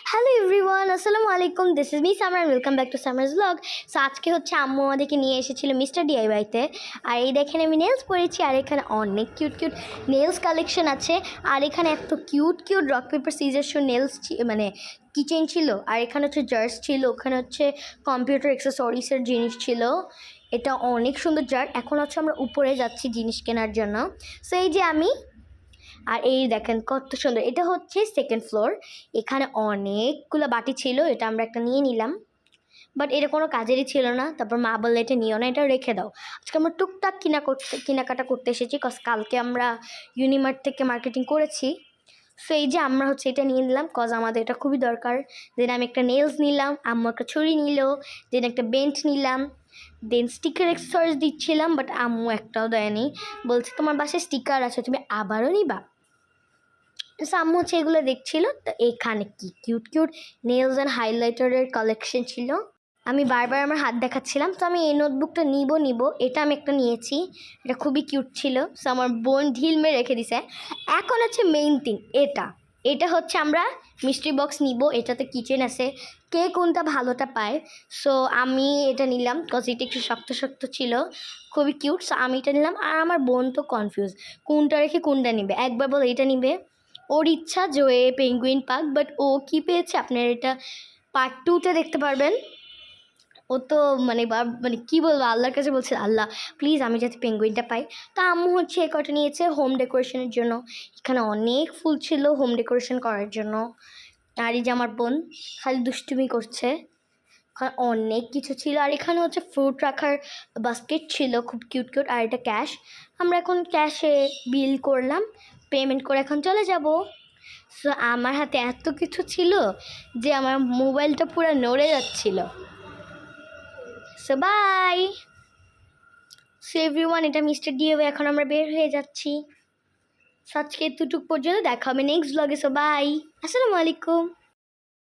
Hello everyone, আসসালামু আলাইকুম। This is me Summer, welcome back to Summer's blog. So আজকে হচ্ছে আম্মু আমাদেরকে নিয়ে এসেছিল মিস্টার ডিআইওয়াইতে। আর এই দেখেন আমি নেলস পরেছি, আর এখানে অনেক কিউট কিউট নেলস কালেকশন আছে। আর এখানে এত cute cute rock paper scissor show nails মানে কিচেন ছিল। আর এখানে হচ্ছে জার্স ছিল, ওখানে হচ্ছে কম্পিউটার অ্যাক্সেসরিজের জিনিস ছিল। এটা অনেক সুন্দর জার। এখন হচ্ছে আমরা উপরে যাচ্ছি জিনিস কেনার জন্য। সো এই যে আমি, আর এই দেখেন কত সুন্দর, এটা হচ্ছে সেকেন্ড ফ্লোর। এখানে অনেকগুলো বাটি ছিল, এটা আমরা একটা নিয়ে নিলাম, বাট এটা কোনো কাজেরই ছিল না। তারপর মা বললে এটা নিও না, এটা রেখে দাও। আজকে আমরা টুকটাক কেনাকাটা করতে এসেছি, কজ কালকে আমরা ইউনিমার্ট থেকে মার্কেটিং করেছি। সো এই যে আমরা হচ্ছে এটা নিয়ে নিলাম, কজ আমাদের এটা খুবই দরকার। দেন আমি একটা নেলস নিলাম, আম্মু একটা ছুরি নিল, দেন একটা বেন্ট নিলাম, দেন স্টিকার এক্সেসরিজ দিচ্ছিলাম, বাট আম্মু একটাও দেয়নি, বলছে তোমার বাসায় স্টিকার আছে, তুমি আবারও নিবা। আম্মু হচ্ছে এগুলো দেখছিল। তো এখানে কি কিউট কিউট নেলস অ্যান্ড হাইলাইটারের কালেকশন ছিল। আমি বারবার আমার হাত দেখাচ্ছিলাম, তো আমি এই নোটবুকটা নিব। এটা আমি একটা নিয়েছি, এটা খুবই কিউট ছিল। সো আমার বোন ঢিল মেরে রেখে দিছে। এখন হচ্ছে মেইন থিং, এটা হচ্ছে আমরা মিস্ট্রি বক্স নিব। এটাতে কিচেন আছে, কে কোনটা ভালোটা পায়। সো আমি এটা নিলাম, কজ এটা একটু শক্ত শক্ত ছিল, খুবই কিউট। সো আমি এটা নিলাম। আর আমার বোন তো কনফিউজ কোনটা রেখে কোনটা নিবে। একবার বলে এটা নিবে, ওর ইচ্ছা যে এ পেঙ্গুইন পাক, বাট ও কি পেয়েছে আপনার এটা পার্ট 2-তে দেখতে পারবেন। ও তো মানে কী বলবো, আল্লাহর কাছে বলছে আল্লাহ প্লিজ আমি যাতে পেঙ্গুইনটা পাই। তা আম্মু হচ্ছে এই কটা নিয়েছে হোম ডেকোরেশনের জন্য। এখানে অনেক ফুল ছিল হোম ডেকোরেশন করার জন্য। আর এই যে আমার বোন খালি দুষ্টুমি করছে। অনেক কিছু ছিল। আর এখানে হচ্ছে ফ্রুট রাখার বাস্কেট ছিল, খুব কিউট কিউট। আর এটা ক্যাশ, আমরা এখন ক্যাশে বিল করলাম, পেমেন্ট করে এখন চলে যাব। সো আমার হাতে এত কিছু ছিল যে আমার মোবাইলটা পুরো নড়ে যাচ্ছিল। So bye. সো এভরিওয়ান, এটা মিস্টার ডিওয়ে, এখন আমরা বের হয়ে যাচ্ছি। সো আজকে এতটুকু পর্যন্ত, দেখা হবে নেক্সট ব্লগে। সো বাই, আসসালামু আলাইকুম।